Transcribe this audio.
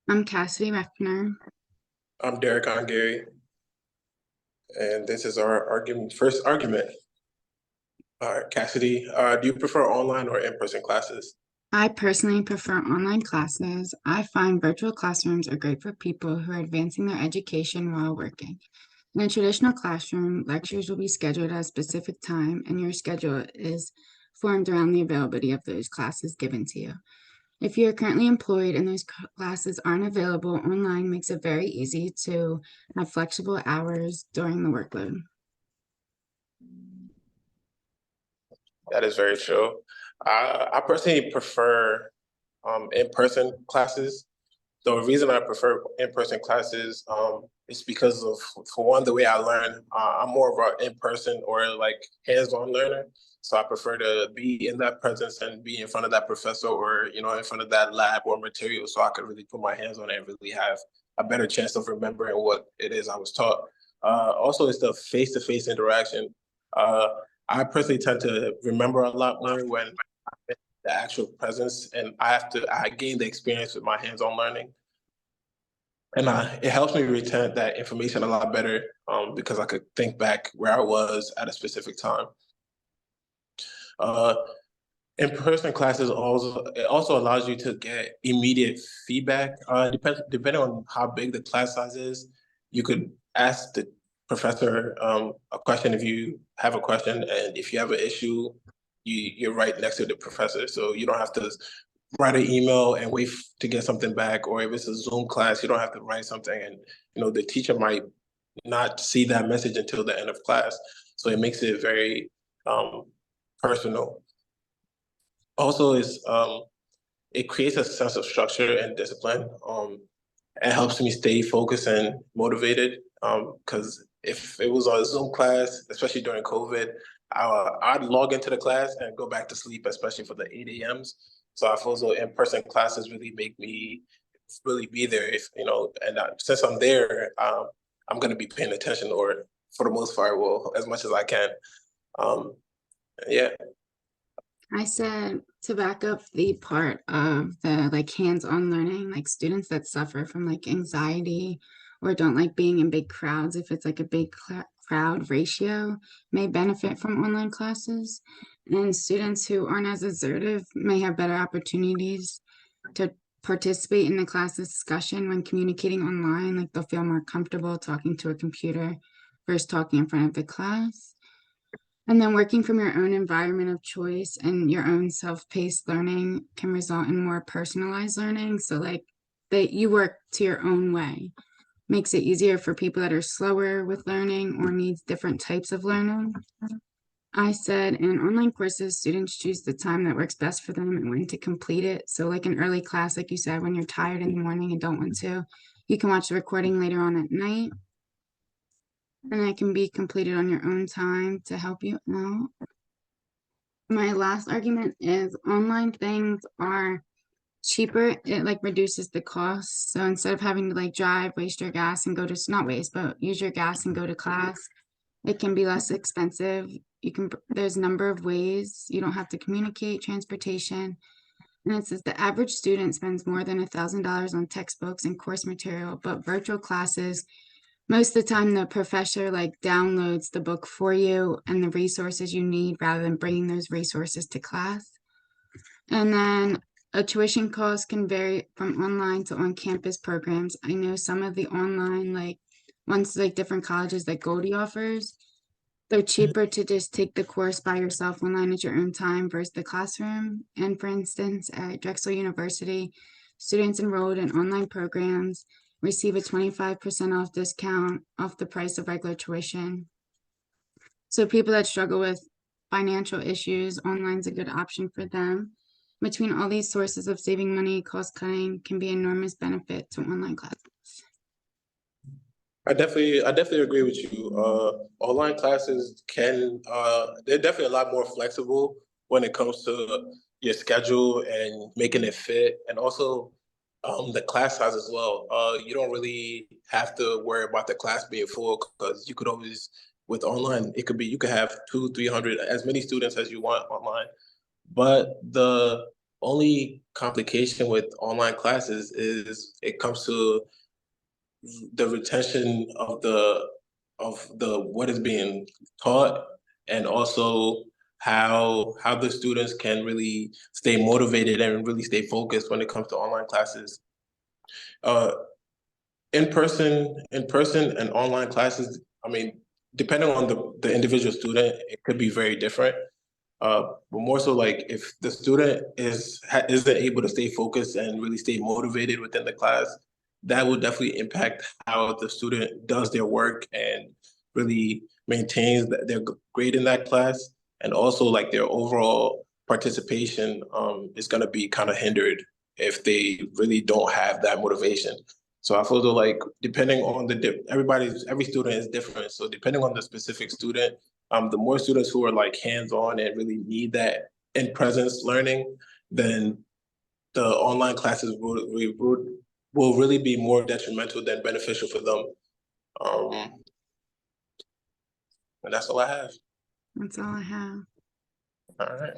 I'm Cassidy Meffner. I'm Derek Ongary, and this is our first argument. All right, Cassidy, do you prefer online or in-person classes? I personally prefer online classes. I find virtual classrooms are great for people who are advancing their education while working. In a traditional classroom, lectures will be scheduled at a specific time, and your schedule is formed around the availability of those classes given to you. If you're currently employed and those classes aren't available, online makes it very easy to have flexible hours during the workload. That is very true. I personally prefer in-person classes. The reason I prefer in-person classes is because of, for one, the way I learn. I'm more of an in-person or like hands-on learner. So I prefer to be in that presence and be in front of that professor or, in front of that lab or material so I could really put my hands on it and really have a better chance of remembering what it is I was taught. Also, it's the face-to-face interaction. Uh, I personally tend to remember a lot more when the actual presence, and I gain the experience with my hands-on learning, and it helps me retain that information a lot better because I could think back where I was at a specific time. Uh, In-person classes also allows you to get immediate feedback. Depending on how big the class size is, you could ask the professor a question if you have a question, and if you have an issue, you're right next to the professor, so you don't have to write an email and wait to get something back. Or if it's a Zoom class, you don't have to write something, and the teacher might not see that message until the end of class. So it makes it very personal. Also, it creates a sense of structure and discipline. It helps me stay focused and motivated. Because if it was a Zoom class, especially during COVID, I'd log into the class and go back to sleep, especially for the 8 a.m.s. So I feel as though in-person classes really make me really be there. If and since I'm there, I'm going to be paying attention, or for the most part, well, as much as I can. Um, yeah. I said to back up the part of the like hands-on learning, like students that suffer from like anxiety or don't like being in big crowds, if it's like a big crowd ratio, may benefit from online classes. And students who aren't as assertive may have better opportunities to participate in the class discussion when communicating online, like they'll feel more comfortable talking to a computer versus talking in front of the class. And then working from your own environment of choice and your own self-paced learning can result in more personalized learning. So like that you work to your own way. Makes it easier for people that are slower with learning or needs different types of learning. I said in online courses, students choose the time that works best for them and when to complete it. So like an early class, like you said, when you're tired in the morning and don't want to, you can watch the recording later on at night and it can be completed on your own time to help you out. My last argument is online things are cheaper. It like reduces the cost. So instead of having to like drive, waste your gas and go to, not waste, but use your gas and go to class, it can be less expensive. You can, there's a number of ways. You don't have to communicate, transportation. And it says the average student spends more than $1,000 on textbooks and course material, but virtual classes most of the time the professor like downloads the book for you and the resources you need rather than bringing those resources to class. And then a tuition cost can vary from online to on-campus programs. I know some of the online like ones like different colleges like Goldie offers, they're cheaper to just take the course by yourself online at your own time versus the classroom. And for instance, at Drexel University, students enrolled in online programs receive a 25% off discount off the price of regular tuition. So people that struggle with financial issues, online is a good option for them. Between all these sources of saving money, cost cutting can be enormous benefit to online classes. I definitely agree with you. Online classes they're definitely a lot more flexible when it comes to your schedule and making it fit, and also the class size as well. You don't really have to worry about the class being full because you could always, with online, it could be you could have 200, 300, as many students as you want online. But the only complication with online classes is it comes to the retention of the what is being taught, and also how the students can really stay motivated and really stay focused when it comes to online classes. Uh, in person and online classes, I mean, depending on the individual student, it could be very different. But more so like if the student isn't able to stay focused and really stay motivated within the class, that will definitely impact how the student does their work and really maintains their grade in that class. And also like their overall participation is gonna be kind of hindered if they really don't have that motivation. So I feel though like depending on every student is different. So depending on the specific student, the more students who are like hands-on and really need that in-presence learning, then the online classes will really be more detrimental than beneficial for them. And that's all I have. That's all I have. All right.